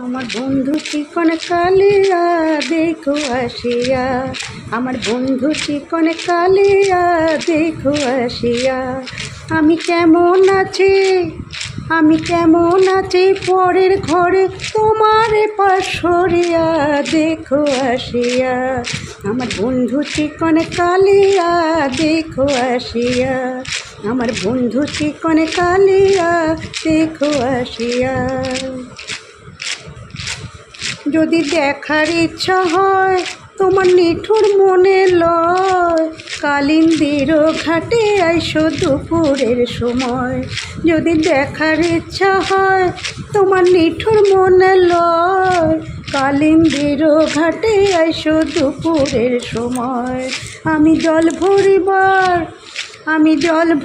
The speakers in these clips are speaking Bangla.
আমার বন্ধু চিকন কালিয়া দেখো আসিয়া, আমার বন্ধু চিকন কালিয়া দেখো আসিয়া। আমি কেমন আছি, আমি কেমন আছি পরের ঘরে তোমার পাশ সরিয়া দেখো আসিয়া। আমার বন্ধু চিকন কালিয়া দেখো আসিয়া, আমার বন্ধু চিকন কালিয়া দেখো আসিয়া। যদি দেখার ইচ্ছা হয় তোমার নিঠুর মনে লয়, কালিন্দির ঘাটে আইসো দুপুরের সময়। যদি দেখার ইচ্ছা হয় তোমার নিঠুর মনে লয়, কালিন্দির ঘাটে আইসো দুপুরের সময়। আমি জল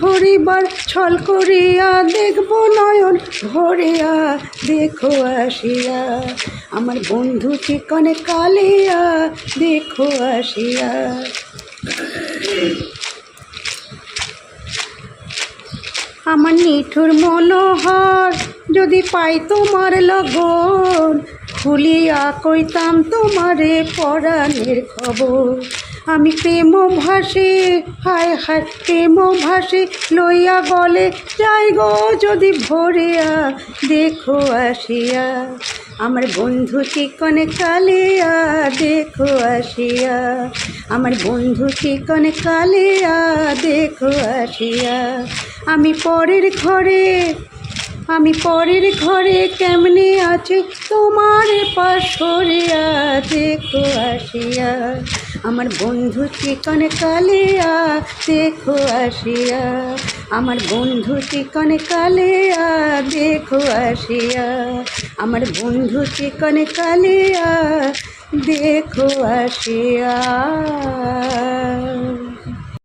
ভরিবার ছল করিয়া দেখব নয়ন ভরিয়া দেখো আসিয়া। আমার বন্ধু চিকন কালিয়া দেখো আসিয়া। আমার নিঠুর মনোহর যদি পাই তোমার লগন, খুলিয়া কইতাম তোমারে পরাণের খবর। আমি প্রেম ভাসে, হায় হায় প্রেম ভাসে লইয়া গলে যাই গো যদি ভরিয়া দেখো আসিয়া। আমার বন্ধু চিকন কালিয়া দেখো আসিয়া, আমার বন্ধু চিকন কালিয়া দেখো আসিয়া। আমি পরের ঘরে কেমনে আছে তোমার পাশ সরিয়া দেখো আসিয়া। আমার বন্ধু চিকন কালিয়া দেখো আসিয়া, আমার বন্ধু চিকন কালিয়া দেখো আসিয়া, আমার বন্ধু চিকন কালিয়া দেখো আসিয়া।